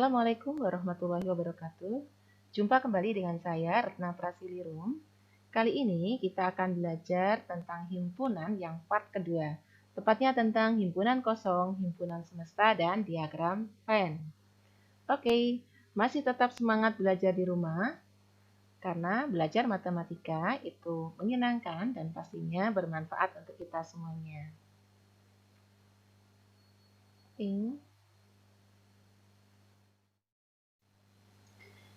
Assalamualaikum warahmatullahi wabarakatuh. Jumpa kembali dengan saya, Retna Prasilirum. Kali ini kita akan belajar tentang himpunan yang part kedua. Tepatnya tentang himpunan kosong, himpunan semesta, dan diagram Venn. Oke, masih tetap semangat belajar di rumah? Karena belajar matematika itu menyenangkan dan pastinya bermanfaat untuk kita semuanya.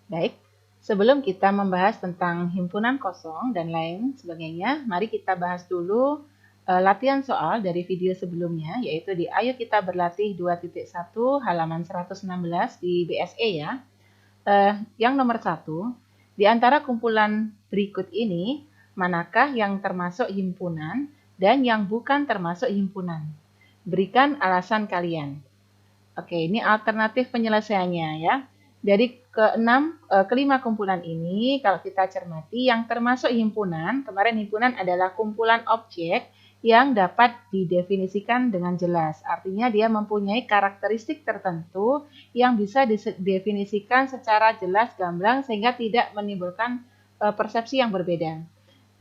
Baik, sebelum kita membahas tentang himpunan kosong dan lain sebagainya, mari kita bahas dulu latihan soal dari video sebelumnya, yaitu di Ayo Kita Berlatih 2.1 halaman 116 di BSE ya. Yang nomor 1, di antara kumpulan berikut ini, manakah yang termasuk himpunan dan yang bukan termasuk himpunan? Berikan alasan kalian. Oke, ini alternatif penyelesaiannya ya. Dari kelima kumpulan ini, kalau kita cermati, yang termasuk himpunan, kemarin himpunan adalah kumpulan objek yang dapat didefinisikan dengan jelas. Artinya dia mempunyai karakteristik tertentu yang bisa didefinisikan secara jelas, gamblang, sehingga tidak menimbulkan persepsi yang berbeda.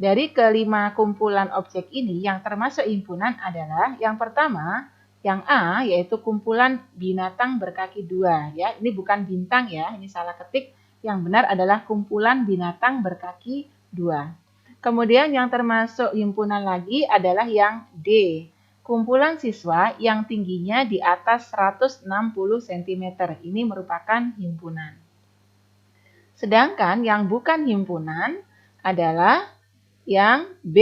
Dari kelima kumpulan objek ini, yang termasuk himpunan adalah yang pertama, yang A, yaitu kumpulan binatang berkaki dua. Ya, ini bukan bintang ya, ini salah ketik. Yang benar adalah kumpulan binatang berkaki dua. Kemudian yang termasuk himpunan lagi adalah yang D, kumpulan siswa yang tingginya di atas 160 cm. Ini merupakan himpunan. Sedangkan yang bukan himpunan adalah yang B,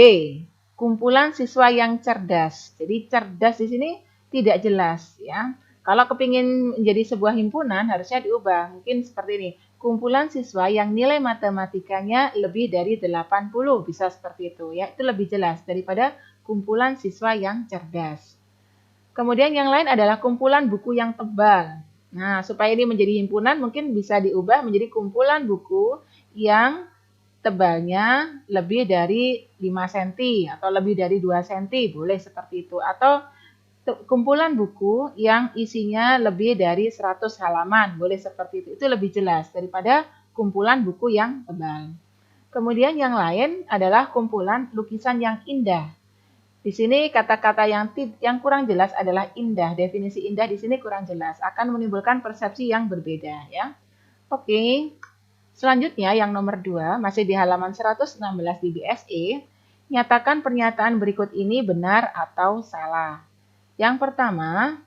kumpulan siswa yang cerdas. Jadi cerdas di sini tidak jelas ya. Kalau kepingin menjadi sebuah himpunan harusnya diubah. Mungkin seperti ini. Kumpulan siswa yang nilai matematikanya lebih dari 80, bisa seperti itu ya. Itu lebih jelas daripada kumpulan siswa yang cerdas. Kemudian yang lain adalah kumpulan buku yang tebal. Nah, supaya ini menjadi himpunan mungkin bisa diubah menjadi kumpulan buku yang tebalnya lebih dari 5 cm atau lebih dari 2 cm, boleh seperti itu. Atau kumpulan buku yang isinya lebih dari 100 halaman, boleh seperti itu. Itu lebih jelas daripada kumpulan buku yang tebal. Kemudian yang lain adalah kumpulan lukisan yang indah. Di sini kata-kata yang kurang jelas adalah indah. Definisi indah di sini kurang jelas, akan menimbulkan persepsi yang berbeda ya. Oke. Selanjutnya yang nomor 2, masih di halaman 116 di BSE, nyatakan pernyataan berikut ini benar atau salah. Yang pertama,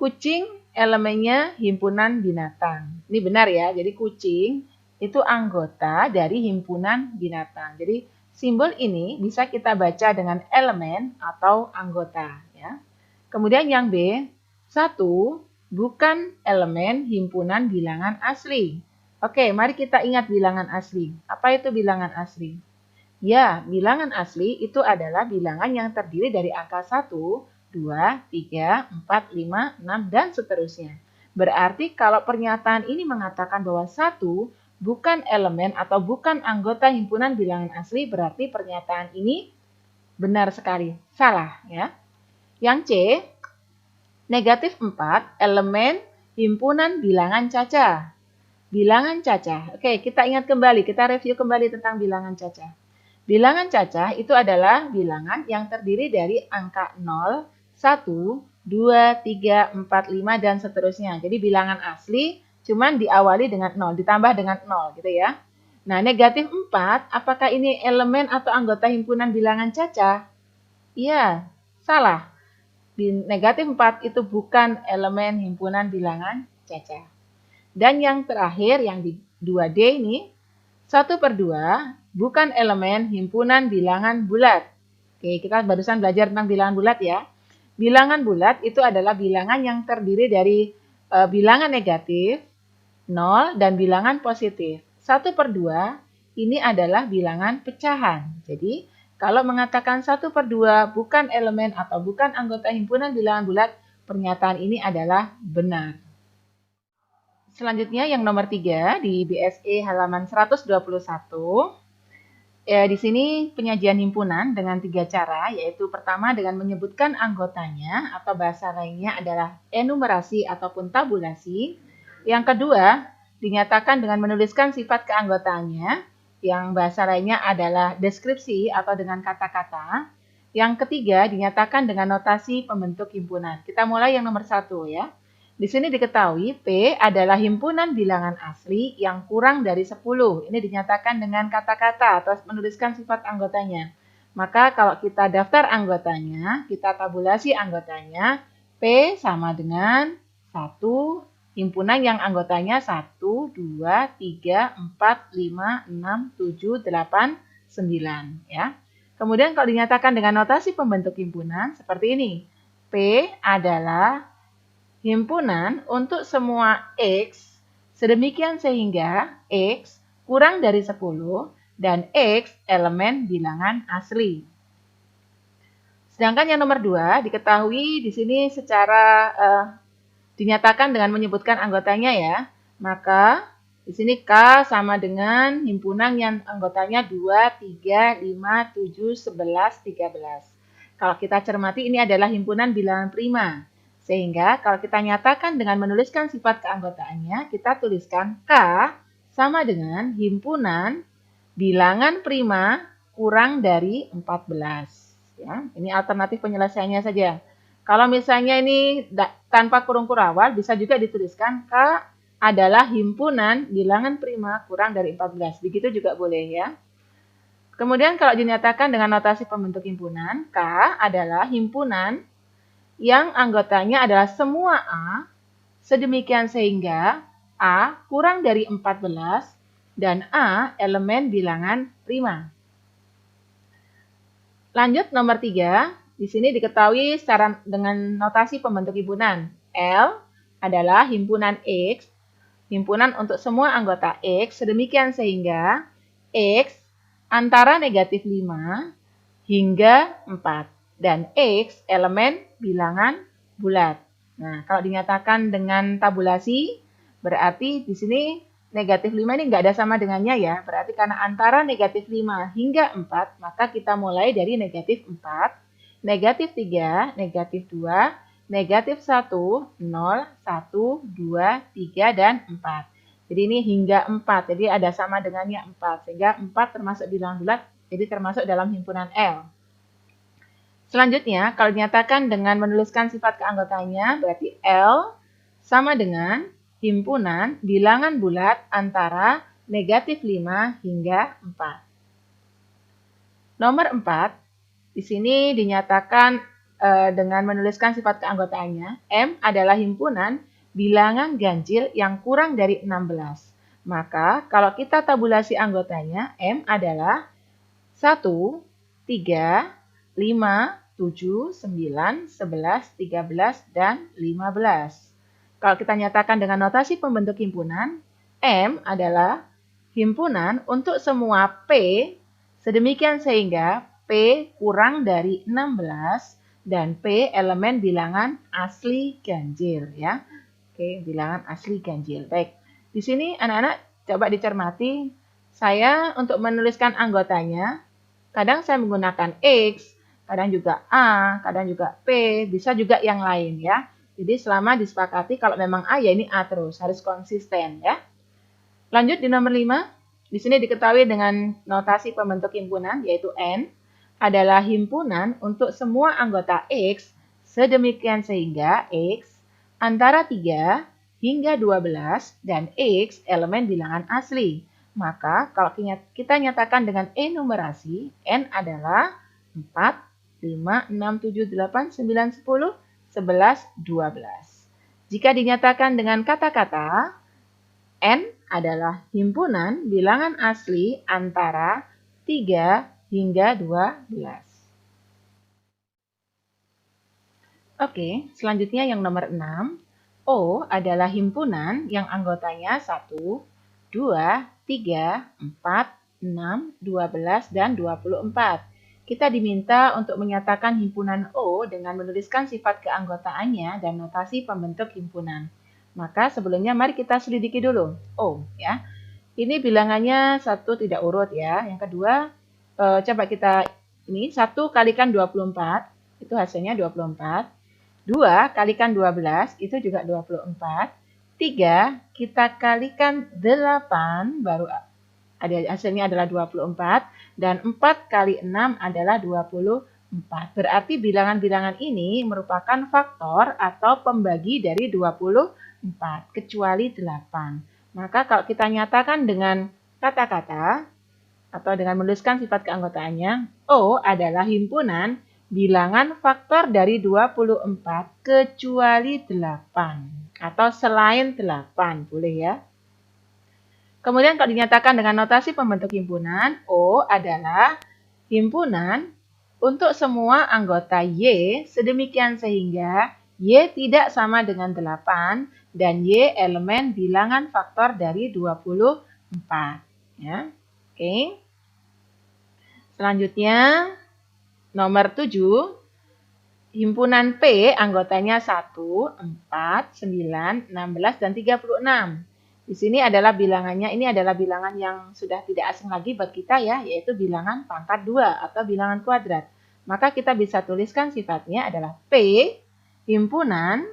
kucing elemennya himpunan binatang. Ini benar ya, jadi kucing itu anggota dari himpunan binatang. Jadi simbol ini bisa kita baca dengan elemen atau anggota. Ya. Kemudian yang B, 1, bukan elemen himpunan bilangan asli. Oke, mari kita ingat bilangan asli. Apa itu bilangan asli? Ya, bilangan asli itu adalah bilangan yang terdiri dari angka 1, 2, 3, 4, 5, 6, dan seterusnya. Berarti kalau pernyataan ini mengatakan bahwa 1 bukan elemen atau bukan anggota himpunan bilangan asli, berarti pernyataan ini benar sekali. Salah ya. Yang C, negatif 4 elemen himpunan bilangan cacah. Bilangan cacah. Oke, kita ingat kembali, kita review kembali tentang bilangan cacah. Bilangan cacah itu adalah bilangan yang terdiri dari angka 0, 1, 2, 3, 4, 5, dan seterusnya. Jadi bilangan asli cuman diawali dengan 0, ditambah dengan 0 gitu ya. Nah, negatif 4, apakah ini elemen atau anggota himpunan bilangan cacah? Iya, salah. Negatif 4 itu bukan elemen himpunan bilangan cacah. Dan yang terakhir, yang di 2D ini, 1/2 bukan elemen himpunan bilangan bulat. Oke, kita barusan belajar tentang bilangan bulat ya. Bilangan bulat itu adalah bilangan yang terdiri dari bilangan negatif, 0, dan bilangan positif. 1/2 ini adalah bilangan pecahan. Jadi, kalau mengatakan 1/2 bukan elemen atau bukan anggota himpunan bilangan bulat, pernyataan ini adalah benar. Selanjutnya yang nomor 3 di BSE halaman 121. Di sini penyajian himpunan dengan 3 cara, yaitu pertama dengan menyebutkan anggotanya atau bahasa lainnya adalah enumerasi ataupun tabulasi. Yang kedua, dinyatakan dengan menuliskan sifat keanggotaannya, yang bahasa lainnya adalah deskripsi atau dengan kata-kata. Yang ketiga, dinyatakan dengan notasi pembentuk himpunan. Kita mulai yang nomor 1 ya. Di sini diketahui P adalah himpunan bilangan asli yang kurang dari 10. Ini dinyatakan dengan kata-kata atau menuliskan sifat anggotanya. Maka kalau kita daftar anggotanya, kita tabulasi anggotanya, P sama dengan 1, himpunan yang anggotanya 1, 2, 3, 4, 5, 6, 7, 8, 9. Ya. Kemudian kalau dinyatakan dengan notasi pembentuk himpunan seperti ini. P adalah himpunan untuk semua X sedemikian sehingga X kurang dari 10 dan X elemen bilangan asli. Sedangkan yang nomor 2 diketahui di sini secara dinyatakan dengan menyebutkan anggotanya ya. Maka di sini K sama dengan himpunan yang anggotanya 2, 3, 5, 7, 11, 13. Kalau kita cermati ini adalah himpunan bilangan prima. Sehingga kalau kita nyatakan dengan menuliskan sifat keanggotaannya, kita tuliskan K sama dengan himpunan bilangan prima kurang dari 14. Ya, ini alternatif penyelesaiannya saja. Kalau misalnya ini tanpa kurung kurawal, bisa juga dituliskan K adalah himpunan bilangan prima kurang dari 14. Begitu juga boleh ya. Kemudian kalau dinyatakan dengan notasi pembentuk himpunan, K adalah himpunan yang anggotanya adalah semua A, sedemikian sehingga A kurang dari 14 dan A elemen bilangan prima. Lanjut nomor 3. Di sini diketahui secara dengan notasi pembentuk himpunan. L adalah himpunan X, himpunan untuk semua anggota X, sedemikian sehingga X antara negatif 5 hingga 4. Dan X elemen bilangan bulat. Nah, kalau dinyatakan dengan tabulasi, berarti di sini negatif 5 ini nggak ada sama dengannya ya. Berarti karena antara negatif 5 hingga 4, maka kita mulai dari negatif 4, negatif 3, negatif 2, negatif 1, 0, 1, 2, 3, dan 4. Jadi ini hingga 4, jadi ada sama dengannya 4. Sehingga 4 termasuk bilangan bulat, jadi termasuk dalam himpunan L. Selanjutnya, kalau dinyatakan dengan menuliskan sifat keanggotaannya, berarti L sama dengan himpunan bilangan bulat antara negatif 5 hingga 4. Nomor 4, di sini dinyatakan dengan menuliskan sifat keanggotaannya, M adalah himpunan bilangan ganjil yang kurang dari 16. Maka kalau kita tabulasi anggotanya, M adalah 1, 3, 5, 7, 9, 11, 13, dan 15. Kalau kita nyatakan dengan notasi pembentuk himpunan, M adalah himpunan untuk semua P, sedemikian sehingga P kurang dari 16 dan P elemen bilangan asli ganjil ya. Oke, bilangan asli ganjil. Baik. Di sini anak-anak coba dicermati, saya untuk menuliskan anggotanya, kadang saya menggunakan X, kadang juga A, kadang juga P, bisa juga yang lain ya. Jadi selama disepakati kalau memang A ya ini A terus, harus konsisten ya. Lanjut di nomor 5, di sini diketahui dengan notasi pembentuk himpunan yaitu N adalah himpunan untuk semua anggota X sedemikian sehingga X antara 3 hingga 12 dan X elemen bilangan asli. Maka kalau kita nyatakan dengan enumerasi, N adalah 4, 5, 6, 7, 8, 9, 10, 11, 12. Jika dinyatakan dengan kata-kata, N adalah himpunan bilangan asli antara 3 hingga 12. Oke, selanjutnya yang nomor 6. O adalah himpunan yang anggotanya 1, 2, 3, 4, 6, 12, dan 24. Kita diminta untuk menyatakan himpunan O dengan menuliskan sifat keanggotaannya dan notasi pembentuk himpunan. Maka sebelumnya mari kita selidiki dulu O ya. Ini bilangannya 1 tidak urut ya. Yang kedua, coba kita ini 1 kalikan 24, itu hasilnya 24. 2 kalikan 12, itu juga 24. 3 kita kalikan 8, baru ada hasilnya adalah 24, dan 4 kali 6 adalah 24. Berarti bilangan-bilangan ini merupakan faktor atau pembagi dari 24, kecuali 8. Maka kalau kita nyatakan dengan kata-kata, atau dengan menuliskan sifat keanggotaannya, O adalah himpunan bilangan faktor dari 24 kecuali 8 atau selain 8, boleh ya. Kemudian kalau dinyatakan dengan notasi pembentuk himpunan, O adalah himpunan untuk semua anggota Y sedemikian sehingga Y tidak sama dengan 8 dan Y elemen bilangan faktor dari 24. Ya. Oke. Selanjutnya, nomor 7, himpunan P anggotanya 1, 4, 9, 16, dan 36. Di sini adalah bilangannya, ini adalah bilangan yang sudah tidak asing lagi buat kita ya, yaitu bilangan pangkat 2 atau bilangan kuadrat. Maka kita bisa tuliskan sifatnya adalah P himpunan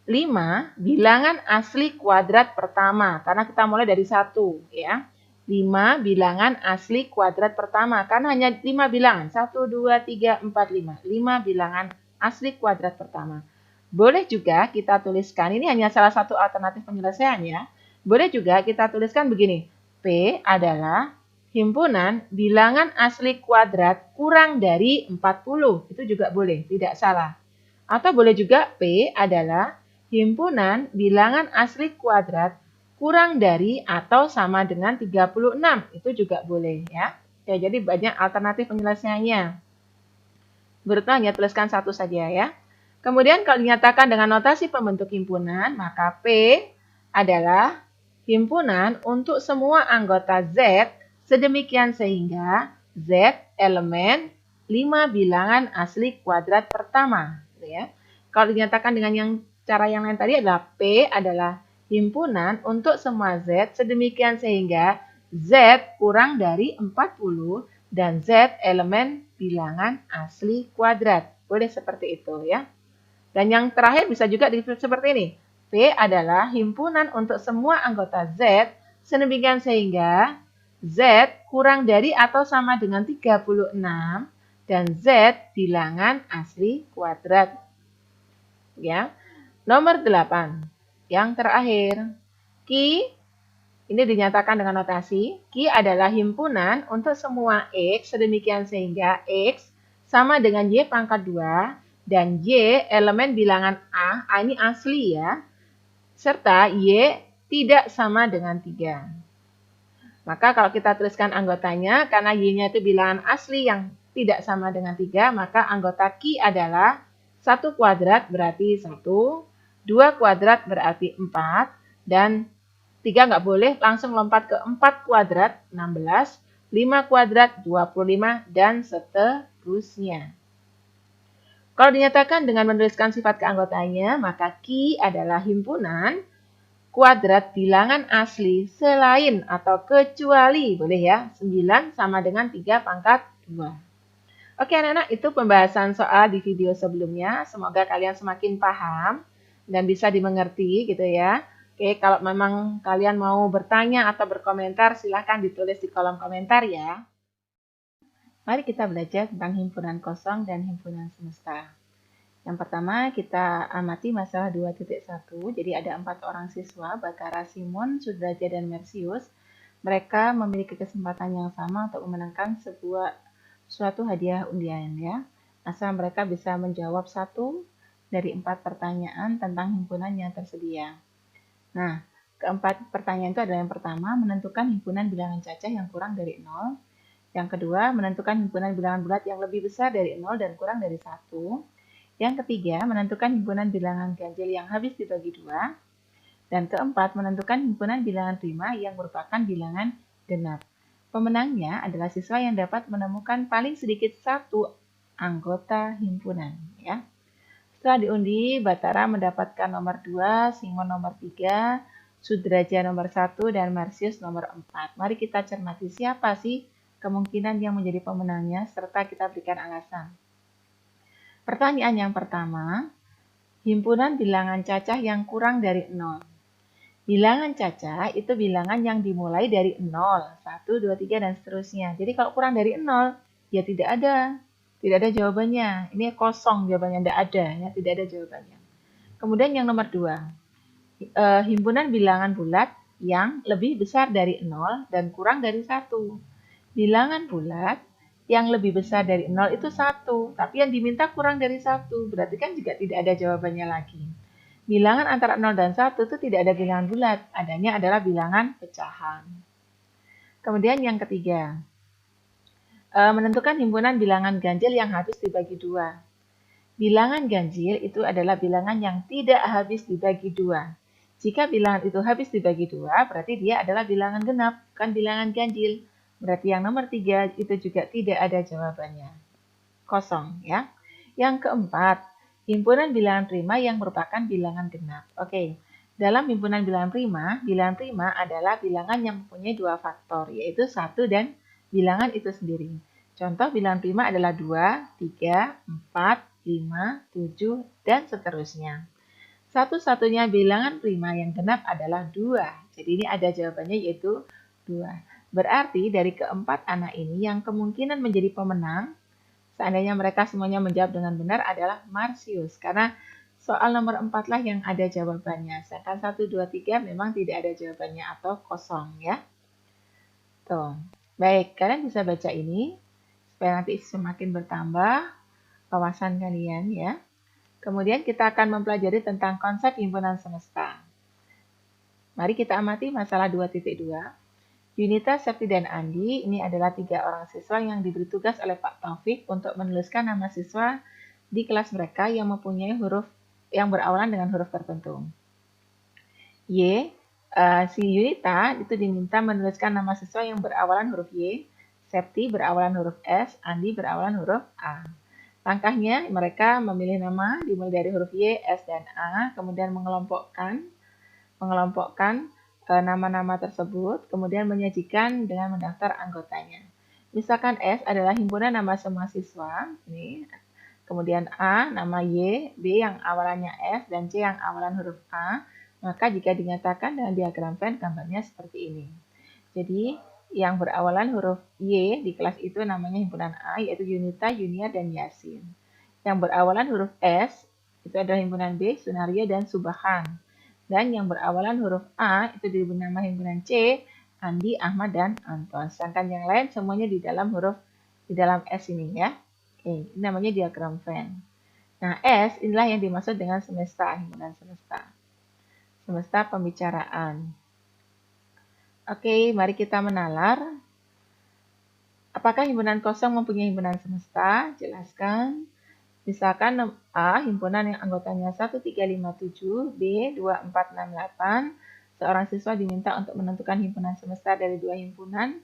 5 bilangan asli kuadrat pertama, karena kita mulai dari 1 ya. 5 bilangan asli kuadrat pertama, karena hanya 5 bilangan, 1, 2, 3, 4, 5. 5 bilangan asli kuadrat pertama. Boleh juga kita tuliskan, ini hanya salah satu alternatif penyelesaiannya. Boleh juga kita tuliskan begini, P adalah himpunan bilangan asli kuadrat kurang dari 40. Itu juga boleh, tidak salah. Atau boleh juga P adalah himpunan bilangan asli kuadrat kurang dari atau sama dengan 36. Itu juga boleh ya. Ya, jadi banyak alternatif penyelesaiannya. Berikutnya hanya tuliskan satu saja ya. Kemudian kalau dinyatakan dengan notasi pembentuk himpunan, maka P adalah himpunan untuk semua anggota Z sedemikian sehingga Z elemen 5 bilangan asli kuadrat pertama. Ya. Kalau dinyatakan dengan cara yang lain tadi adalah P adalah himpunan untuk semua Z sedemikian sehingga Z kurang dari 40 dan Z elemen bilangan asli kuadrat. Boleh seperti itu ya. Dan yang terakhir bisa juga seperti ini. P adalah himpunan untuk semua anggota Z sedemikian sehingga Z kurang dari atau sama dengan 36 dan Z bilangan asli kuadrat. Ya. Nomor 8. Yang terakhir, Q ini dinyatakan dengan notasi, Q adalah himpunan untuk semua X sedemikian sehingga X sama dengan Y pangkat 2 dan Y elemen bilangan A ini asli ya, serta Y tidak sama dengan 3. Maka kalau kita tuliskan anggotanya, karena Y-nya itu bilangan asli yang tidak sama dengan 3, maka anggota Q adalah 1 kuadrat berarti 1, 2 kuadrat berarti 4, dan 3 nggak boleh, langsung lompat ke 4 kuadrat 16, 5 kuadrat 25, dan seterusnya. Kalau dinyatakan dengan menuliskan sifat keanggotaannya, maka Q adalah himpunan kuadrat bilangan asli selain atau kecuali, boleh ya, 9 sama dengan 3 pangkat 2. Oke anak-anak, itu pembahasan soal di video sebelumnya. Semoga kalian semakin paham dan bisa dimengerti gitu ya. Oke, kalau memang kalian mau bertanya atau berkomentar, silahkan ditulis di kolom komentar ya. Mari kita belajar tentang himpunan kosong dan himpunan semesta. Yang pertama kita amati masalah 2.1. Jadi ada 4 orang siswa, Bakara, Simon, Sudraja, dan Mersius. Mereka memiliki kesempatan yang sama untuk memenangkan suatu hadiah undian ya. Asal mereka bisa menjawab 1 dari 4 pertanyaan tentang himpunan yang tersedia. Nah, keempat pertanyaan itu adalah yang pertama, menentukan himpunan bilangan cacah yang kurang dari 0. Yang kedua, menentukan himpunan bilangan bulat yang lebih besar dari 0 dan kurang dari 1. Yang ketiga, menentukan himpunan bilangan ganjil yang habis dibagi 2. Dan keempat, menentukan himpunan bilangan prima yang merupakan bilangan genap. Pemenangnya adalah siswa yang dapat menemukan paling sedikit 1 anggota himpunan. Ya. Setelah diundi, Batara mendapatkan nomor 2, Simon nomor 3, Sudraja nomor 1, dan Marsius nomor 4. Mari kita cermati siapa sih kemungkinan yang menjadi pemenangnya, serta kita berikan alasan. Pertanyaan yang pertama, Himpunan bilangan cacah yang kurang dari 0. Bilangan cacah itu bilangan yang dimulai dari 0, 1, 2, 3, dan seterusnya. Jadi kalau kurang dari 0, ya tidak ada. Tidak ada jawabannya. Ini kosong jawabannya, tidak ada. Ya, tidak ada jawabannya. Kemudian yang nomor 2, himpunan bilangan bulat yang lebih besar dari 0 dan kurang dari 1. Bilangan bulat yang lebih besar dari 0 itu 1, tapi yang diminta kurang dari 1. Berarti kan juga tidak ada jawabannya lagi. Bilangan antara 0 dan 1 itu tidak ada bilangan bulat, adanya adalah bilangan pecahan. Kemudian yang ketiga, menentukan himpunan bilangan ganjil yang habis dibagi 2. Bilangan ganjil itu adalah bilangan yang tidak habis dibagi 2. Jika bilangan itu habis dibagi 2, berarti dia adalah bilangan genap, bukan bilangan ganjil. Berarti yang nomor 3 itu juga tidak ada jawabannya. Kosong ya. Yang keempat, himpunan bilangan prima yang merupakan bilangan genap. Oke, dalam himpunan bilangan prima adalah bilangan yang mempunyai 2 faktor, yaitu 1 dan bilangan itu sendiri. Contoh bilangan prima adalah 2, 3, 4, 5, 7, dan seterusnya. Satu-satunya bilangan prima yang genap adalah 2. Jadi ini ada jawabannya yaitu 2. Berarti dari keempat anak ini yang kemungkinan menjadi pemenang, seandainya mereka semuanya menjawab dengan benar adalah Marsius. Karena soal nomor 4 lah yang ada jawabannya. Sedangkan 1, 2, 3 memang tidak ada jawabannya atau kosong ya. Tuh. Baik, kalian bisa baca ini supaya nanti semakin bertambah wawasan kalian ya. Kemudian kita akan mempelajari tentang konsep himpunan semesta. Mari kita amati masalah 2.2. Yunita, Septi, dan Andi ini adalah 3 orang siswa yang diberi tugas oleh Pak Taufik untuk menuliskan nama siswa di kelas mereka yang mempunyai huruf yang berawalan dengan huruf tertentu. Si Yunita itu diminta menuliskan nama siswa yang berawalan huruf Y, Septi berawalan huruf S, Andi berawalan huruf A. Langkahnya mereka memilih nama dimulai dari huruf Y, S, dan A, kemudian mengelompokkan nama-nama tersebut, kemudian menyajikan dengan mendaftar anggotanya. Misalkan S adalah himpunan nama semua siswa, ini. Kemudian A, nama Y, B yang awalannya S, dan C yang awalan huruf A, maka jika dinyatakan dengan diagram Venn, gambarnya seperti ini. Jadi, yang berawalan huruf Y di kelas itu namanya himpunan A, yaitu Yunita, Yuniar, dan Yasin. Yang berawalan huruf S, itu adalah himpunan B, Sunaria, dan Subahan. Dan yang berawalan huruf A itu diberi nama himpunan C, Andi, Ahmad, dan Anton. Sedangkan yang lain semuanya di dalam S ini ya. Oke, ini namanya diagram Venn. Nah, S inilah yang dimaksud dengan semesta, himpunan semesta. Semesta pembicaraan. Oke, mari kita menalar. Apakah himpunan kosong mempunyai himpunan semesta? Jelaskan. Misalkan A, himpunan yang anggotanya 1357, B, 2468, seorang siswa diminta untuk menentukan himpunan semesta dari 2 himpunan,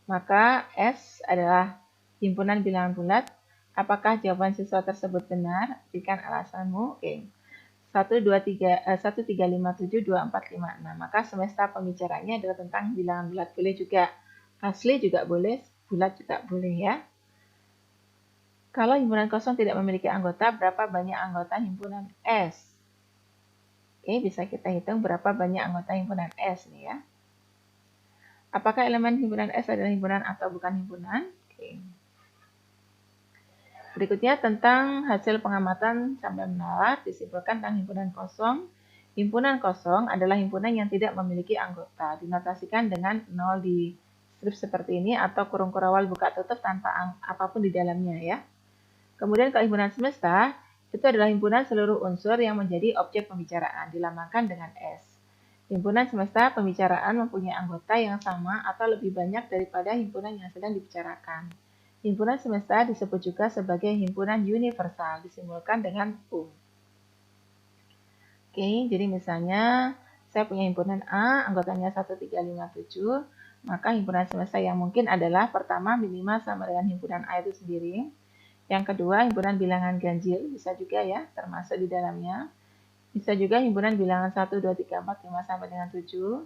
maka S adalah himpunan bilangan bulat. Apakah jawaban siswa tersebut benar? Berikan alasanmu. Oke. 1357, 2456. Maka semesta pembicaraannya adalah tentang bilangan bulat. Boleh juga asli juga boleh, bulat juga boleh ya. Kalau himpunan kosong tidak memiliki anggota, berapa banyak anggota himpunan S? Oke, bisa kita hitung berapa banyak anggota himpunan S nih ya. Apakah elemen himpunan S adalah himpunan atau bukan himpunan? Oke. Berikutnya tentang hasil pengamatan sambil menalar, disimpulkan tentang himpunan kosong. Himpunan kosong adalah himpunan yang tidak memiliki anggota. Dinotasikan dengan 0 di strip seperti ini atau kurung kurawal buka tutup tanpa apapun di dalamnya ya. Kemudian kalau himpunan semesta, itu adalah himpunan seluruh unsur yang menjadi objek pembicaraan, dilambangkan dengan S. Himpunan semesta pembicaraan mempunyai anggota yang sama atau lebih banyak daripada himpunan yang sedang dibicarakan. Himpunan semesta disebut juga sebagai himpunan universal, disimbolkan dengan U. Oke, jadi misalnya saya punya himpunan A, anggotanya 1357, maka himpunan semesta yang mungkin adalah pertama minimal sama dengan himpunan A itu sendiri. Yang kedua, himpunan bilangan ganjil bisa juga ya, termasuk di dalamnya. Bisa juga himpunan bilangan 1, 2, 3, 4, 5, sampai dengan 7.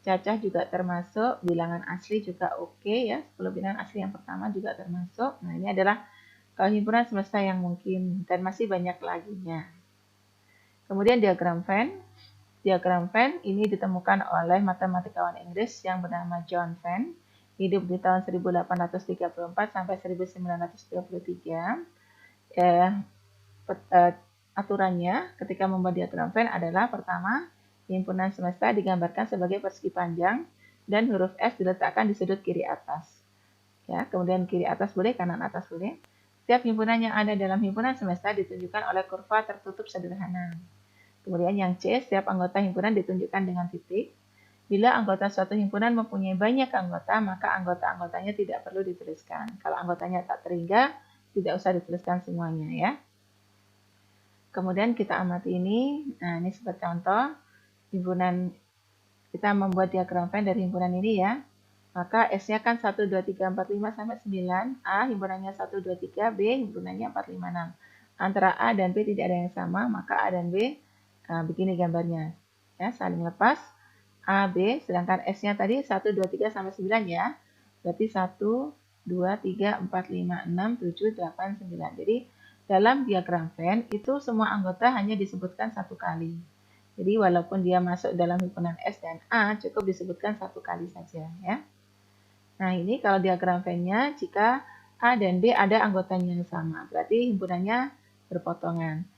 Cacah juga termasuk, bilangan asli juga oke ya, 10 bilangan asli yang pertama juga termasuk. Nah, ini adalah himpunan semesta yang mungkin, dan masih banyak laginya. Kemudian diagram Venn. Diagram Venn ini ditemukan oleh matematikawan Inggris yang bernama John Venn, hidup di tahun 1834 sampai 1933. Aturannya ketika membuat diagram Venn adalah pertama, himpunan semesta digambarkan sebagai persegi panjang dan huruf S diletakkan di sudut kiri atas. Ya, kemudian kiri atas boleh, kanan atas boleh. Setiap himpunan yang ada dalam himpunan semesta ditunjukkan oleh kurva tertutup sederhana. Kemudian yang C, setiap anggota himpunan ditunjukkan dengan titik. Bila anggota suatu himpunan mempunyai banyak anggota, maka anggota-anggotanya tidak perlu dituliskan. Kalau anggotanya tak terhingga, tidak usah dituliskan semuanya ya. Kemudian kita amati ini. Nah, ini seperti contoh himpunan, kita membuat diagram Venn dari himpunan ini ya. Maka S-nya kan 1, 2, 3, 4, 5, sampai 9. A himpunannya 1, 2, 3, B himpunannya 4, 5, 6. Antara A dan B tidak ada yang sama, maka A dan B begini gambarnya. Ya, saling lepas. A, B, sedangkan S-nya tadi 1, 2, 3, sampai 9 ya. Berarti 1, 2, 3, 4, 5, 6, 7, 8, 9. Jadi dalam diagram Venn itu semua anggota hanya disebutkan satu kali. Jadi walaupun dia masuk dalam himpunan S dan A, cukup disebutkan satu kali saja ya. Nah, ini kalau diagram Venn-nya, jika A dan B ada anggotanya yang sama, berarti himpunannya berpotongan.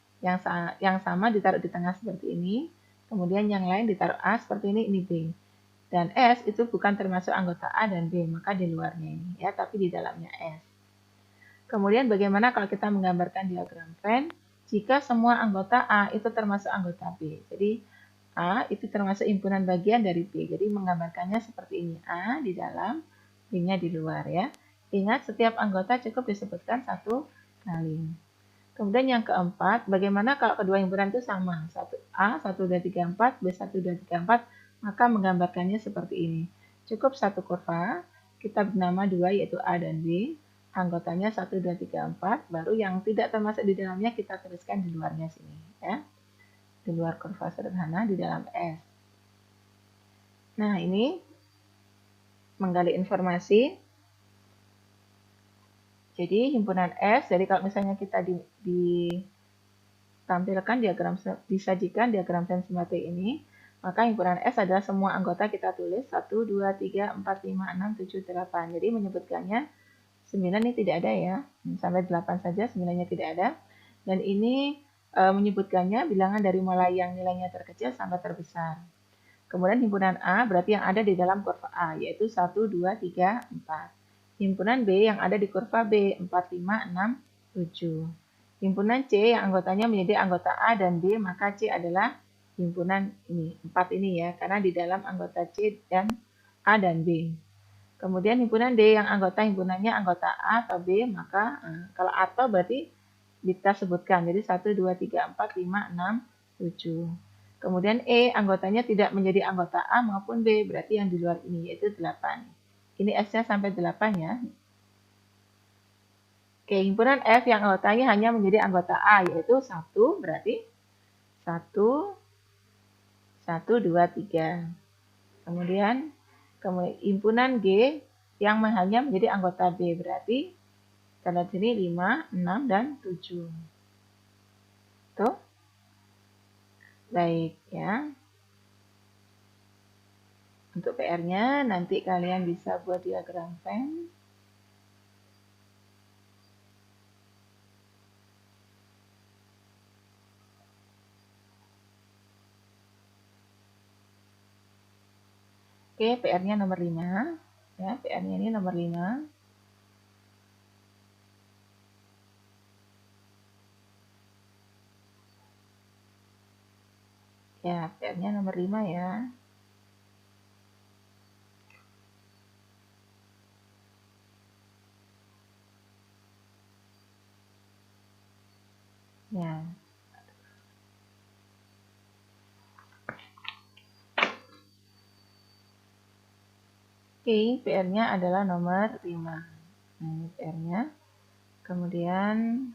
Yang sama ditaruh di tengah seperti ini, kemudian yang lain ditaruh A seperti ini B. Dan S itu bukan termasuk anggota A dan B, maka di luarnya ini, ya, tapi di dalamnya S. Kemudian bagaimana kalau kita menggambarkan diagram Venn, jika semua anggota A itu termasuk anggota B. Jadi, A itu termasuk himpunan bagian dari B. Jadi, menggambarkannya seperti ini. A di dalam, B-nya di luar ya. Ingat setiap anggota cukup disebutkan satu kali. Kemudian yang keempat, bagaimana kalau kedua himpunan itu sama? A, 1, 2, 3, 4, B, 1, 2, 3, 4, maka menggambarkannya seperti ini. Cukup satu kurva, kita bernama dua yaitu A dan B. Anggotanya 1, 2, 3, 4, baru yang tidak termasuk di dalamnya kita tuliskan di luarnya sini. Ya. Di luar kurva sederhana, di dalam S. Nah, ini menggali informasi. Jadi himpunan S, jadi kalau misalnya kita ditampilkan diagram, disajikan diagram Venn seperti ini, maka himpunan S adalah semua anggota kita tulis 1, 2, 3, 4, 5, 6, 7, 8. Jadi menyebutkannya 9 ini tidak ada ya, sampai 8 saja 9-nya tidak ada. Dan ini menyebutkannya bilangan dari mulai yang nilainya terkecil sampai terbesar. Kemudian himpunan A berarti yang ada di dalam kurva A, yaitu 1, 2, 3, 4. Himpunan B yang ada di kurva B, 4, 5, 6, 7. Himpunan C yang anggotanya menjadi anggota A dan B, maka C adalah himpunan ini, 4 ini ya, karena di dalam anggota C dan A dan B. Kemudian himpunan D yang anggota himpunannya anggota A atau B, maka kalau atau berarti kita sebutkan, jadi 1, 2, 3, 4, 5, 6, 7. Kemudian E, anggotanya tidak menjadi anggota A maupun B, berarti yang di luar ini, yaitu 8. Ini S-nya sampai 8 ya. Oke, himpunan F yang anggotanya hanya menjadi anggota A, yaitu 1, berarti 1, 1, 2, 3. Kemudian himpunan G yang hanya menjadi anggota B, berarti kita lihat sini 5, 6, dan 7. Tuh. Baik ya. Untuk PR-nya nanti kalian bisa buat diagram Venn. Oke, PR-nya nomor 5. Ya, PR-nya ini nomor 5. Ya, PR-nya nomor 5 ya. Ya. Oke, PR-nya adalah nomor 5. Nah, ini PR-nya. Kemudian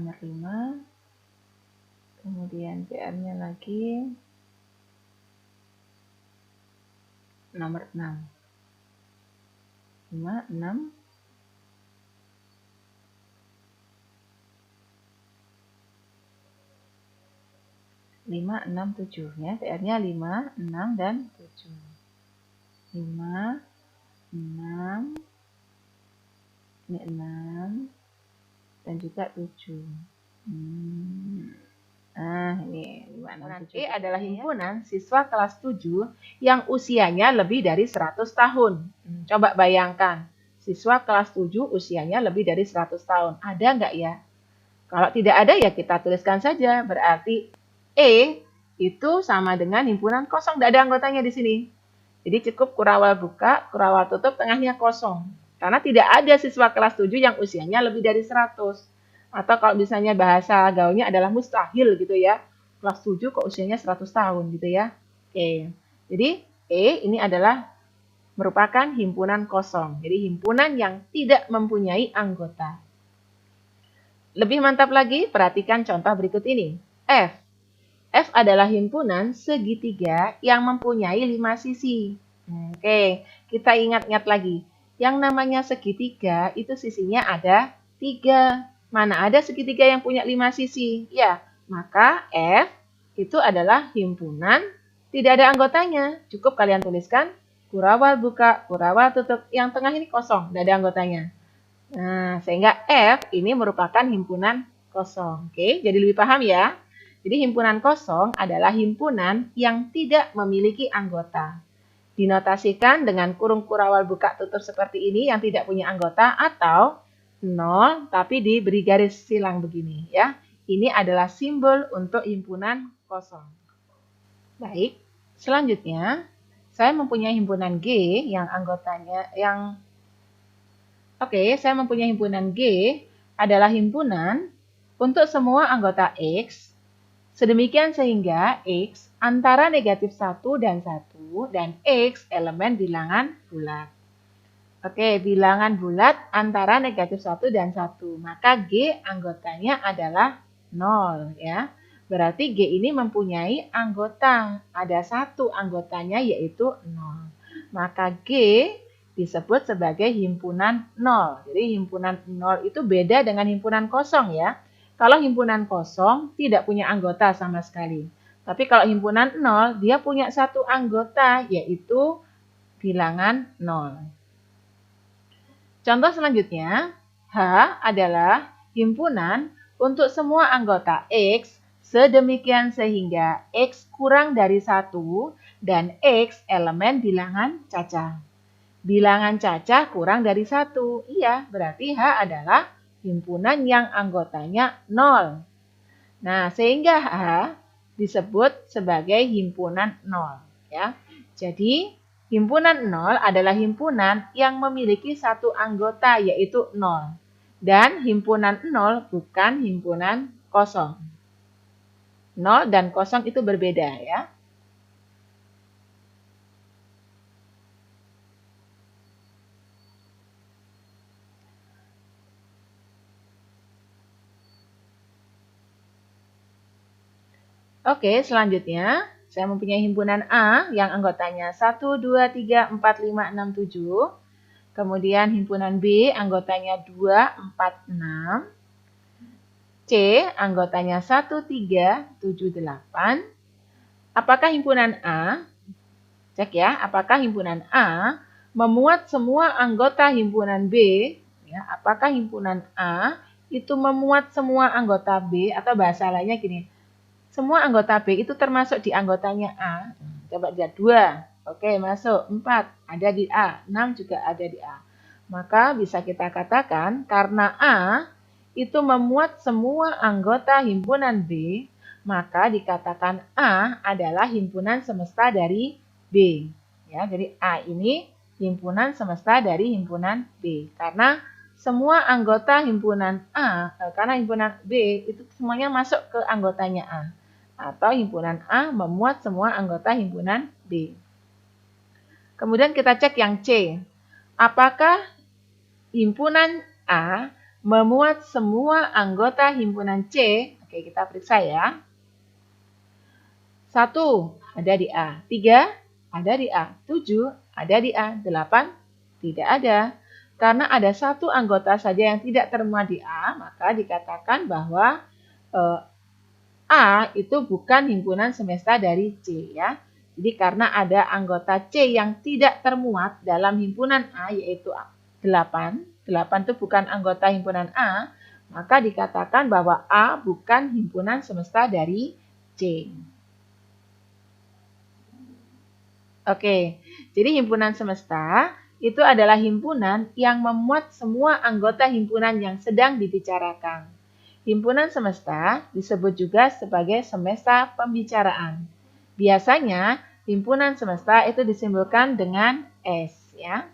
nomor 5. Kemudian PR-nya lagi nomor 6. 5, 6. 5, 6, 7 ya. PR-nya 5, 6, dan 7. 5, 6, ini 6, dan juga 7. Nah, ini 5, 6, 7. E adalah himpunan siswa kelas 7 yang usianya lebih dari 100 tahun. Coba bayangkan, siswa kelas 7 usianya lebih dari 100 tahun. Ada nggak ya? Kalau tidak ada ya kita tuliskan saja. Berarti E itu sama dengan himpunan kosong. Tidak ada anggotanya di sini. Jadi cukup kurawal buka, kurawal tutup, tengahnya kosong. Karena tidak ada siswa kelas 7 yang usianya lebih dari 100. Atau kalau misalnya bahasa gaulnya adalah mustahil gitu ya. Kelas 7 kok usianya 100 tahun gitu ya. Oke. Jadi E ini adalah merupakan himpunan kosong. Jadi himpunan yang tidak mempunyai anggota. Lebih mantap lagi, perhatikan contoh berikut ini. F. F adalah himpunan segitiga yang mempunyai 5 sisi. Oke, kita ingat-ingat lagi. Yang namanya segitiga itu sisinya ada 3. Mana ada segitiga yang punya 5 sisi? Ya, maka F itu adalah himpunan tidak ada anggotanya. Cukup kalian tuliskan kurawal buka, kurawal tutup. Yang tengah ini kosong, tidak ada anggotanya. Nah, sehingga F ini merupakan himpunan kosong. Oke, jadi lebih paham ya. Jadi himpunan kosong adalah himpunan yang tidak memiliki anggota. Dinotasikan dengan kurung kurawal buka tutup seperti ini yang tidak punya anggota atau 0 tapi diberi garis silang begini ya. Ini adalah simbol untuk himpunan kosong. Baik, selanjutnya saya mempunyai himpunan G yang anggotanya saya mempunyai himpunan G adalah himpunan untuk semua anggota X. Sedemikian sehingga X antara negatif 1 dan 1 dan X elemen bilangan bulat. Oke, bilangan bulat antara negatif 1 dan 1. Maka G anggotanya adalah 0 ya. Berarti G ini mempunyai anggota. Ada satu anggotanya yaitu 0. Maka G disebut sebagai himpunan 0. Jadi himpunan 0 itu beda dengan himpunan kosong ya. Kalau himpunan kosong tidak punya anggota sama sekali. Tapi kalau himpunan 0, dia punya satu anggota, yaitu bilangan 0. Contoh selanjutnya, H adalah himpunan untuk semua anggota X, sedemikian sehingga X kurang dari 1 dan X elemen bilangan cacah. Bilangan cacah kurang dari 1. Iya, berarti H adalah himpunan yang anggotanya 0. Nah, sehingga H disebut sebagai himpunan 0. Ya. Jadi, himpunan 0 adalah himpunan yang memiliki satu anggota, yaitu 0. Dan himpunan 0 bukan himpunan kosong. 0 dan kosong itu berbeda ya. Oke, selanjutnya saya mempunyai himpunan A yang anggotanya 1, 2, 3, 4, 5, 6, 7. Kemudian himpunan B anggotanya 2, 4, 6. C anggotanya 1, 3, 7, 8. Apakah himpunan A, cek ya, apakah himpunan A memuat semua anggota himpunan B? Ya, apakah himpunan A itu memuat semua anggota B atau bahasa lainnya gini? Semua anggota B itu termasuk di anggotanya A. Coba lihat 2. Oke, masuk. 4 ada di A. 6 juga ada di A. Maka bisa kita katakan karena A itu memuat semua anggota himpunan B, maka dikatakan A adalah himpunan semesta dari B. Ya, jadi A ini himpunan semesta dari himpunan B. Karena semua anggota himpunan A, karena himpunan B itu semuanya masuk ke anggotanya A. Atau himpunan A memuat semua anggota himpunan B. Kemudian kita cek yang C. Apakah himpunan A memuat semua anggota himpunan C. Oke, kita periksa ya. 1 ada di A, 3 ada di A, 7 ada di A, 8 tidak ada. Karena ada satu anggota saja yang tidak termuat di A, maka dikatakan bahwa A itu bukan himpunan semesta dari C ya. Jadi karena ada anggota C yang tidak termuat dalam himpunan A yaitu 8 itu bukan anggota himpunan A, maka dikatakan bahwa A bukan himpunan semesta dari C. Oke, jadi himpunan semesta itu adalah himpunan yang memuat semua anggota himpunan yang sedang dibicarakan. Himpunan semesta disebut juga sebagai semesta pembicaraan. Biasanya, himpunan semesta itu disimbolkan dengan S, ya.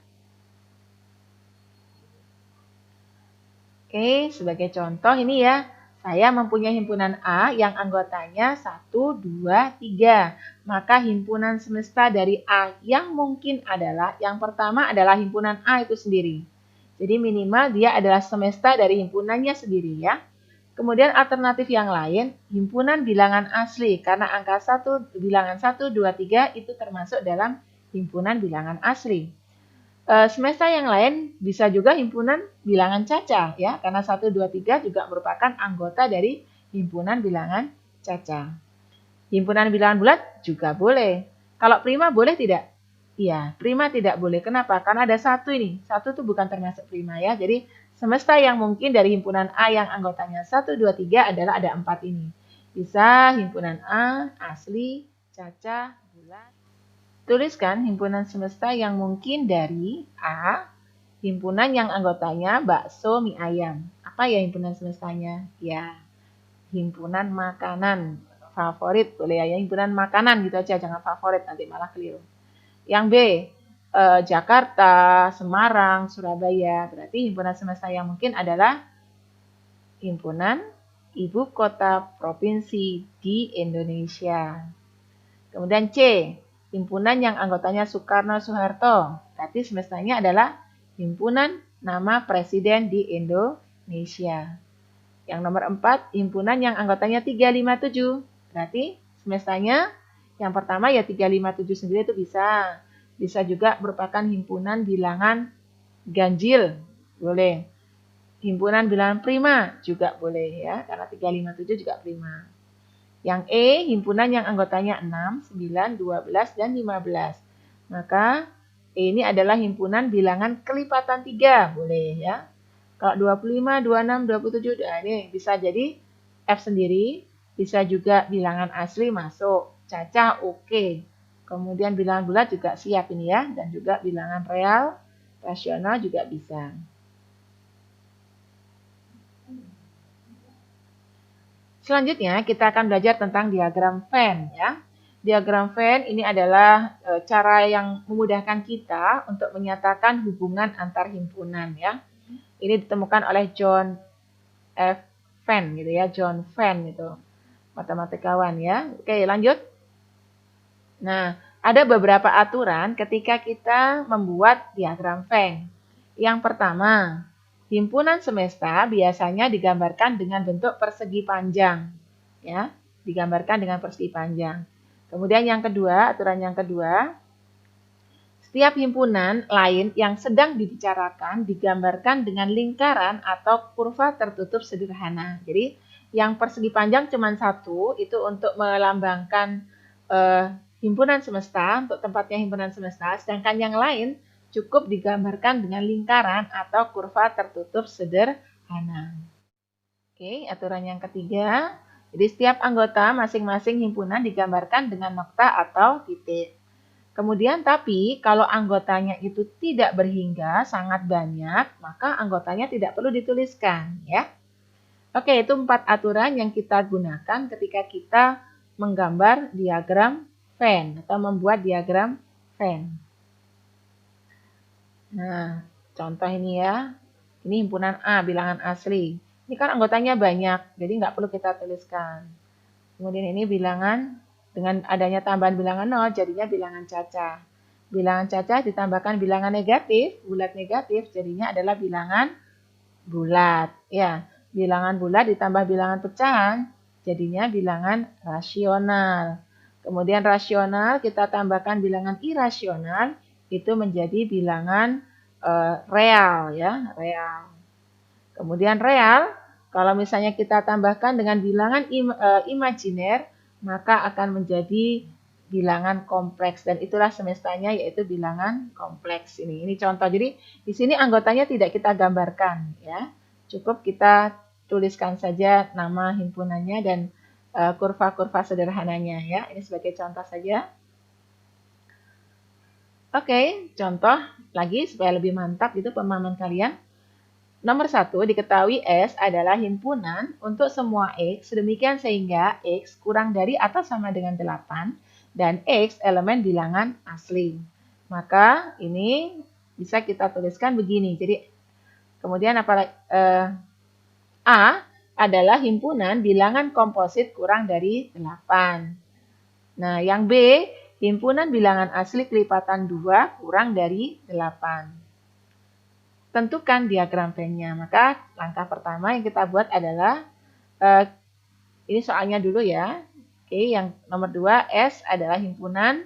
Oke, sebagai contoh ini ya, saya mempunyai himpunan A yang anggotanya 1, 2, 3. Maka himpunan semesta dari A yang mungkin adalah, yang pertama adalah himpunan A itu sendiri. Jadi minimal dia adalah semesta dari himpunannya sendiri ya. Kemudian alternatif yang lain, himpunan bilangan asli. Karena angka 1, bilangan 1, 2, 3 itu termasuk dalam himpunan bilangan asli. Semesta yang lain bisa juga himpunan bilangan cacah ya, karena 1, 2, 3 juga merupakan anggota dari himpunan bilangan cacah. Himpunan bilangan bulat juga boleh. Kalau prima boleh tidak? Iya, prima tidak boleh. Kenapa? Karena ada 1 ini. 1 itu bukan termasuk prima ya. Jadi semesta yang mungkin dari himpunan A yang anggotanya 1, 2, 3 adalah ada 4 ini. Bisa himpunan A, asli, cacah, bulat. Tuliskan himpunan semesta yang mungkin dari A, himpunan yang anggotanya bakso mie ayam. Apa ya himpunan semestanya? Ya, himpunan makanan. Favorit boleh ya, himpunan makanan gitu aja, jangan favorit nanti malah keliru. Yang B, Jakarta, Semarang, Surabaya. Berarti himpunan semesta yang mungkin adalah himpunan ibu kota provinsi di Indonesia. Kemudian C, himpunan yang anggotanya Soekarno-Soeharto. Berarti semestanya adalah himpunan nama presiden di Indonesia. Yang nomor 4, himpunan yang anggotanya 357. Berarti semestanya yang pertama ya 357 sendiri itu bisa. Bisa juga merupakan himpunan bilangan ganjil. Boleh. Himpunan bilangan prima juga boleh ya. Karena 357 juga prima. Yang E, himpunan yang anggotanya 6, 9, 12, dan 15. Maka E ini adalah himpunan bilangan kelipatan 3. Boleh ya. Kalau 25, 26, 27, nah ini bisa jadi F sendiri. Bisa juga bilangan asli masuk. Cacah oke. Kemudian bilangan bulat juga siap ini ya. Dan juga bilangan real, rasional juga bisa. Selanjutnya kita akan belajar tentang diagram Venn ya. Diagram Venn ini adalah cara yang memudahkan kita untuk menyatakan hubungan antar himpunan ya. Ini ditemukan oleh John F. Venn gitu ya, John Venn itu matematikawan ya. Oke, lanjut. Nah, ada beberapa aturan ketika kita membuat diagram Venn. Yang pertama, himpunan semesta biasanya digambarkan dengan bentuk persegi panjang. Ya, digambarkan dengan persegi panjang. Kemudian yang kedua, aturan yang kedua, setiap himpunan lain yang sedang dibicarakan digambarkan dengan lingkaran atau kurva tertutup sederhana. Jadi, yang persegi panjang cuma satu, itu untuk melambangkan himpunan semesta, untuk tempatnya himpunan semesta, sedangkan yang lain cukup digambarkan dengan lingkaran atau kurva tertutup sederhana. Oke, aturan yang ketiga. Jadi setiap anggota masing-masing himpunan digambarkan dengan nokta atau titik. Kemudian tapi kalau anggotanya itu tidak berhingga, sangat banyak, maka anggotanya tidak perlu dituliskan ya. Oke, itu 4 aturan yang kita gunakan ketika kita menggambar diagram Venn atau membuat diagram Venn. Nah, contoh ini ya. Ini himpunan A, bilangan asli. Ini kan anggotanya banyak, jadi nggak perlu kita tuliskan. Kemudian ini bilangan, dengan adanya tambahan bilangan 0, jadinya bilangan cacah. Bilangan cacah ditambahkan bilangan negatif, bulat negatif, jadinya adalah bilangan bulat. Ya, bilangan bulat ditambah bilangan pecahan jadinya bilangan rasional. Kemudian rasional kita tambahkan bilangan irasional itu menjadi bilangan real ya, real. Kemudian real kalau misalnya kita tambahkan dengan bilangan imajiner maka akan menjadi bilangan kompleks dan itulah semestanya yaitu bilangan kompleks ini. Ini contoh. Jadi di sini anggotanya tidak kita gambarkan ya. Cukup kita tuliskan saja nama himpunannya dan kurva-kurva sederhananya ya. Ini sebagai contoh saja. Oke, contoh lagi supaya lebih mantap itu pemahaman kalian. Nomor 1, diketahui S adalah himpunan untuk semua X, sedemikian sehingga X kurang dari atau sama dengan 8, dan X elemen bilangan asli. Maka ini bisa kita tuliskan begini. Jadi, kemudian A adalah himpunan bilangan komposit kurang dari 8. Nah, yang B, himpunan bilangan asli kelipatan 2 kurang dari 8. Tentukan diagram Venn-nya. Maka langkah pertama yang kita buat adalah, ini soalnya dulu ya. Oke, yang nomor 2, S adalah himpunan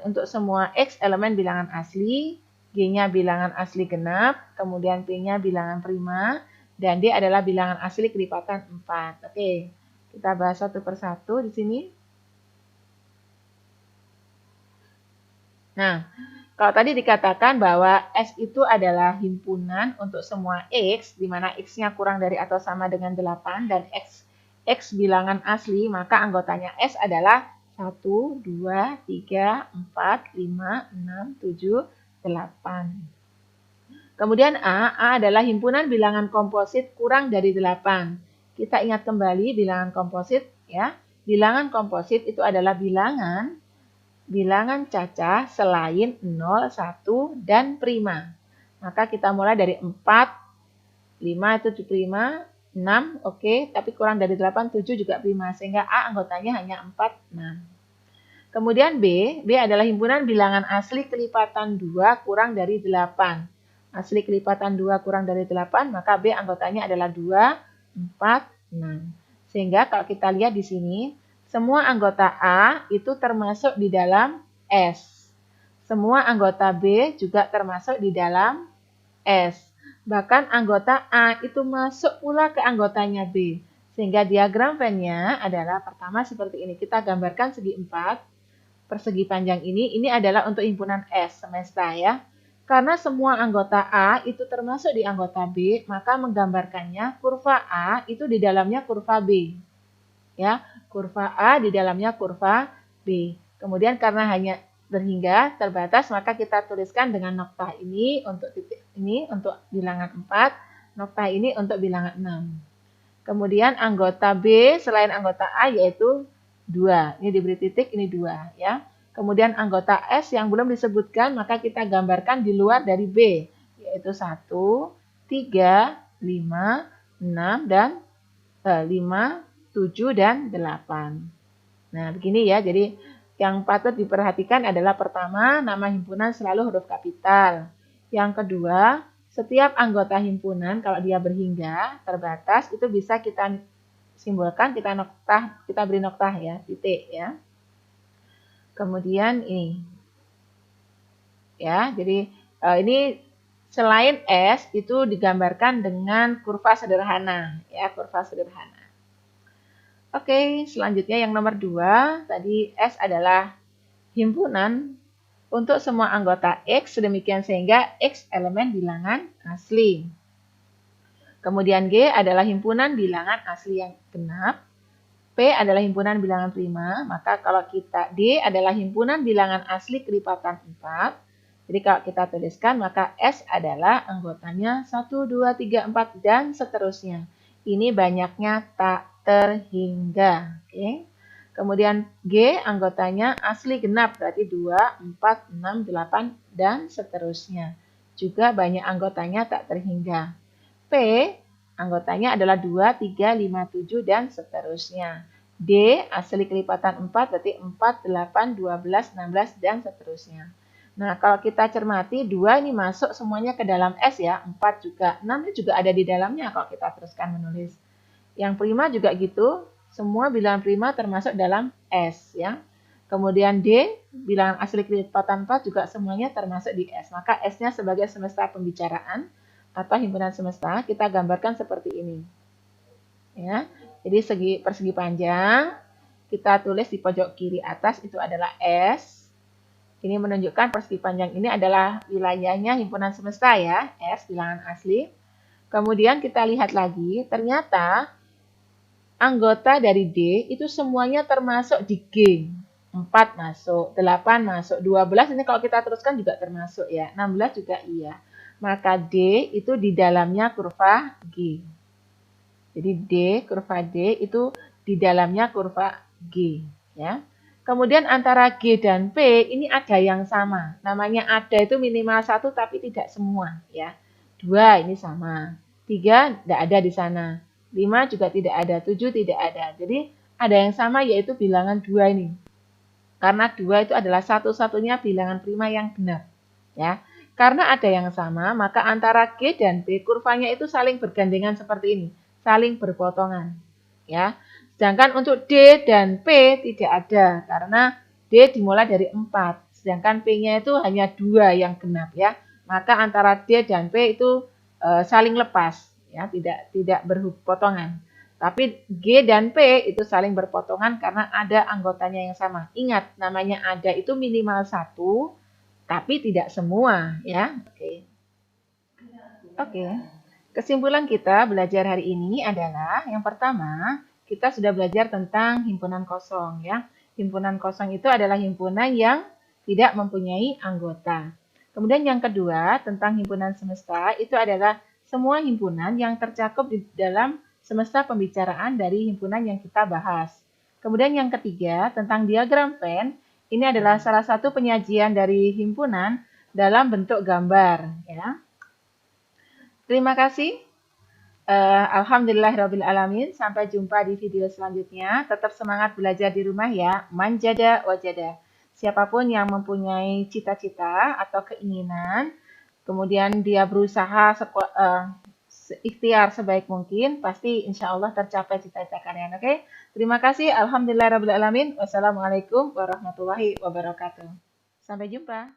untuk semua X elemen bilangan asli, G-nya bilangan asli genap, kemudian P-nya bilangan prima, dan D adalah bilangan asli kelipatan 4. Oke, kita bahas satu persatu di sini. Nah, kalau tadi dikatakan bahwa S itu adalah himpunan untuk semua X, di mana X-nya kurang dari atau sama dengan 8, dan X bilangan asli, maka anggotanya S adalah 1, 2, 3, 4, 5, 6, 7, 8. Kemudian A adalah himpunan bilangan komposit kurang dari 8. Kita ingat kembali bilangan komposit ya. Bilangan komposit itu adalah bilangan cacah selain 0, 1, dan prima. Maka kita mulai dari 4, 5 itu prima, 6, oke, tapi kurang dari 8, 7 juga prima. Sehingga A anggotanya hanya 4, 6. Kemudian B adalah himpunan bilangan asli kelipatan 2 kurang dari 8. Asli kelipatan 2 kurang dari 8, maka B anggotanya adalah 2, 4, 6. Sehingga kalau kita lihat di sini, semua anggota A itu termasuk di dalam S. Semua anggota B juga termasuk di dalam S. Bahkan anggota A itu masuk pula ke anggotanya B. Sehingga diagram Venn-nya adalah pertama seperti ini. Kita gambarkan segi 4. Persegi panjang ini adalah untuk himpunan S semesta ya. Karena semua anggota A itu termasuk di anggota B, maka menggambarkannya kurva A itu di dalamnya kurva B. Ya, kurva A di dalamnya kurva B. Kemudian karena hanya berhingga terbatas, maka kita tuliskan dengan noktah ini untuk titik ini untuk bilangan 4, noktah ini untuk bilangan 6. Kemudian anggota B selain anggota A yaitu 2. Ini diberi titik, ini 2 ya. Kemudian anggota S yang belum disebutkan, maka kita gambarkan di luar dari B, yaitu 1, 3, 5, 6, dan 5, 7, dan 8. Nah, begini ya. Jadi, yang patut diperhatikan adalah pertama, nama himpunan selalu huruf kapital. Yang kedua, setiap anggota himpunan kalau dia berhingga, terbatas, itu bisa kita simbolkan, kita beri noktah ya, titik ya. Kemudian ini. Ya, jadi ini selain S itu digambarkan dengan kurva sederhana ya, kurva sederhana. Oke, selanjutnya yang nomor 2, tadi S adalah himpunan untuk semua anggota X, sedemikian sehingga X elemen bilangan asli. Kemudian G adalah himpunan bilangan asli yang genap. P adalah himpunan bilangan prima, maka kalau D adalah himpunan bilangan asli kelipatan 4. Jadi kalau kita tuliskan, maka S adalah anggotanya 1, 2, 3, 4, dan seterusnya. Ini banyaknya tak terhingga. Oke. Kemudian G anggotanya asli genap, berarti 2, 4, 6, 8, dan seterusnya. Juga banyak anggotanya tak terhingga. P anggotanya adalah 2, 3, 5, 7, dan seterusnya. D asli kelipatan 4, berarti 4, 8, 12, 16, dan seterusnya. Nah, kalau kita cermati, 2 ini masuk semuanya ke dalam S ya, 4 juga, 6 ini juga ada di dalamnya kalau kita teruskan menulis. Yang prima juga gitu, semua bilangan prima termasuk dalam S ya. Kemudian D, bilangan asli kelipatan 4 juga semuanya termasuk di S. Maka S-nya sebagai semesta pembicaraan atau himpunan semesta kita gambarkan seperti ini. Ya. Jadi persegi panjang kita tulis di pojok kiri atas itu adalah S. Ini menunjukkan persegi panjang ini adalah wilayahnya himpunan semesta ya, S bilangan asli. Kemudian kita lihat lagi, ternyata anggota dari D itu semuanya termasuk di G. 4 masuk, 8 masuk, 12 ini kalau kita teruskan juga termasuk ya, 16 juga iya. Maka D itu di dalamnya kurva G. Jadi kurva D itu di dalamnya kurva G. Ya. Kemudian antara G dan P ini ada yang sama. Namanya ada itu minimal 1 tapi tidak semua. Ya. 2 ini sama. 3 tidak ada di sana. 5 juga tidak ada. 7 tidak ada. Jadi ada yang sama yaitu bilangan 2 ini. Karena 2 itu adalah satu-satunya bilangan prima yang benar. Ya. Karena ada yang sama, maka antara G dan P kurvanya itu saling bergandengan seperti ini, saling berpotongan. Ya. Sedangkan untuk D dan P tidak ada, karena D dimulai dari 4, sedangkan P-nya itu hanya 2 yang genap ya. Maka antara D dan P itu saling lepas, ya, tidak berpotongan. Tapi G dan P itu saling berpotongan karena ada anggotanya yang sama. Ingat, namanya ada itu minimal 1, tapi tidak semua ya. Oke. Kesimpulan kita belajar hari ini adalah yang pertama, kita sudah belajar tentang himpunan kosong ya. Himpunan kosong itu adalah himpunan yang tidak mempunyai anggota. Kemudian yang kedua, tentang himpunan semesta itu adalah semua himpunan yang tercakup di dalam semesta pembicaraan dari himpunan yang kita bahas. Kemudian yang ketiga, tentang diagram Venn, ini adalah salah satu penyajian dari himpunan dalam bentuk gambar ya. Terima kasih. Alhamdulillahirrabbilalamin. Sampai jumpa di video selanjutnya. Tetap semangat belajar di rumah ya. Manjada wajada. Siapapun yang mempunyai cita-cita atau keinginan, kemudian dia berusaha ikhtiar sebaik mungkin, pasti insya Allah tercapai cita-cita kalian. Oke? Terima kasih. Alhamdulillahirrabbilalamin. Wassalamualaikum warahmatullahi wabarakatuh. Sampai jumpa.